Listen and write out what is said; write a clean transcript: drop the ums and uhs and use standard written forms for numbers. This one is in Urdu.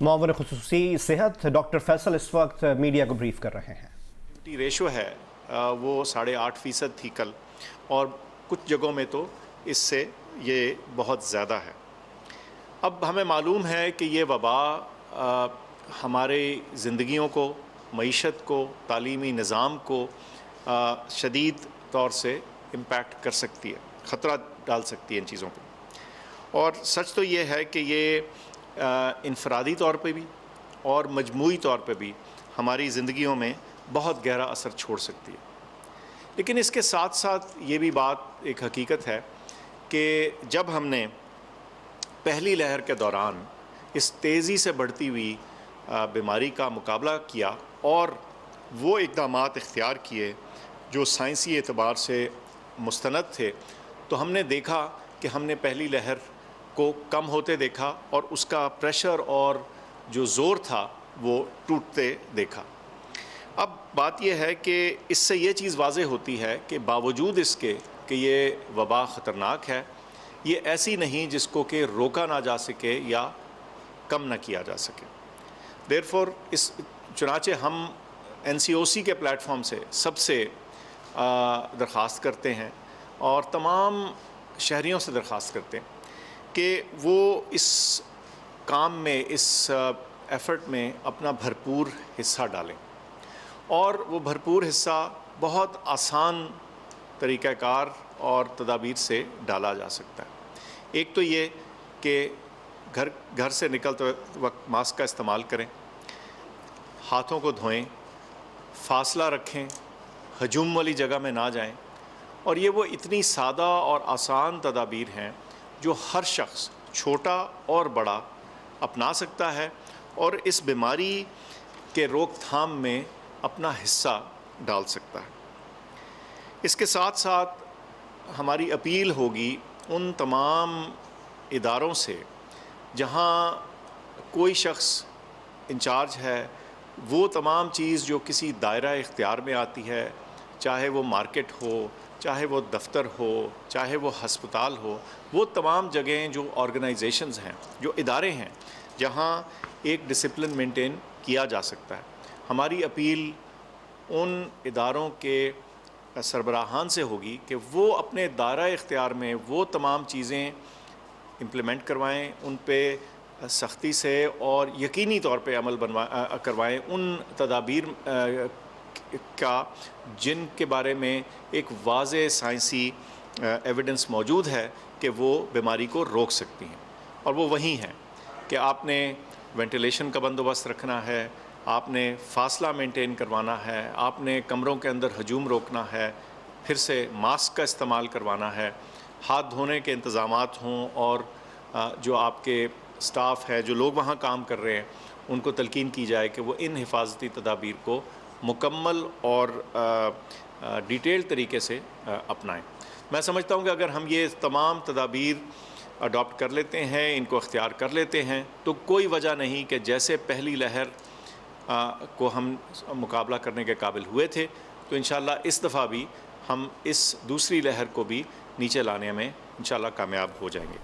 معاون خصوصی صحت ڈاکٹر فیصل اس وقت میڈیا کو بریف کر رہے ہیں۔ ریشو ہے وہ 8.5% تھی کل، اور کچھ جگہوں میں تو اس سے یہ بہت زیادہ ہے۔ اب ہمیں معلوم ہے کہ یہ وبا ہماری زندگیوں کو، معیشت کو، تعلیمی نظام کو شدید طور سے امپیکٹ کر سکتی ہے، خطرہ ڈال سکتی ہے ان چیزوں پہ۔ اور سچ تو یہ ہے کہ یہ انفرادی طور پہ بھی اور مجموعی طور پہ بھی ہماری زندگیوں میں بہت گہرا اثر چھوڑ سکتی ہے۔ لیکن اس کے ساتھ ساتھ یہ بھی بات ایک حقیقت ہے کہ جب ہم نے پہلی لہر کے دوران اس تیزی سے بڑھتی ہوئی بیماری کا مقابلہ کیا اور وہ اقدامات اختیار کیے جو سائنسی اعتبار سے مستند تھے، تو ہم نے دیکھا کہ ہم نے پہلی لہر کو کم ہوتے دیکھا اور اس کا پریشر اور جو زور تھا وہ ٹوٹتے دیکھا۔ اب بات یہ ہے کہ اس سے یہ چیز واضح ہوتی ہے کہ باوجود اس کے کہ یہ وبا خطرناک ہے، یہ ایسی نہیں جس کو کہ روکا نہ جا سکے یا کم نہ کیا جا سکے۔ دیئرفور چنانچہ ہم NCOC کے پلیٹ فارم سے سب سے درخواست کرتے ہیں اور تمام شہریوں سے درخواست کرتے ہیں کہ وہ اس کام میں، اس ایفرٹ میں اپنا بھرپور حصہ ڈالیں، اور وہ بھرپور حصہ بہت آسان طریقہ کار اور تدابیر سے ڈالا جا سکتا ہے۔ ایک تو یہ کہ گھر سے نکلتے وقت ماسک کا استعمال کریں، ہاتھوں کو دھوئیں، فاصلہ رکھیں، ہجوم والی جگہ میں نہ جائیں، اور یہ وہ اتنی سادہ اور آسان تدابیر ہیں جو ہر شخص چھوٹا اور بڑا اپنا سکتا ہے اور اس بیماری کے روک تھام میں اپنا حصہ ڈال سکتا ہے۔ اس کے ساتھ ساتھ ہماری اپیل ہوگی ان تمام اداروں سے جہاں کوئی شخص انچارج ہے، وہ تمام چیز جو کسی دائرہ اختیار میں آتی ہے، چاہے وہ مارکیٹ ہو، چاہے وہ دفتر ہو، چاہے وہ ہسپتال ہو، وہ تمام جگہیں جو آرگنائزیشنز ہیں، جو ادارے ہیں جہاں ایک ڈسپلن مینٹین کیا جا سکتا ہے، ہماری اپیل ان اداروں کے سربراہان سے ہوگی کہ وہ اپنے دائرہ اختیار میں وہ تمام چیزیں امپلیمنٹ کروائیں، ان پہ سختی سے اور یقینی طور پہ عمل کروائیں ان تدابیر کا جن کے بارے میں ایک واضح سائنسی ایویڈنس موجود ہے کہ وہ بیماری کو روک سکتی ہیں، اور وہ وہی ہیں کہ آپ نے وینٹیلیشن کا بندوبست رکھنا ہے، آپ نے فاصلہ مینٹین کروانا ہے، آپ نے کمروں کے اندر ہجوم روکنا ہے، پھر سے ماسک کا استعمال کروانا ہے، ہاتھ دھونے کے انتظامات ہوں، اور جو آپ کے سٹاف ہے، جو لوگ وہاں کام کر رہے ہیں، ان کو تلقین کی جائے کہ وہ ان حفاظتی تدابیر کو مکمل اور ڈیٹیل طریقے سے اپنائیں۔ میں سمجھتا ہوں کہ اگر ہم یہ تمام تدابیر اڈاپٹ کر لیتے ہیں، ان کو اختیار کر لیتے ہیں، تو کوئی وجہ نہیں کہ جیسے پہلی لہر کو ہم مقابلہ کرنے کے قابل ہوئے تھے، تو انشاءاللہ اس دفعہ بھی ہم اس دوسری لہر کو بھی نیچے لانے میں انشاءاللہ کامیاب ہو جائیں گے۔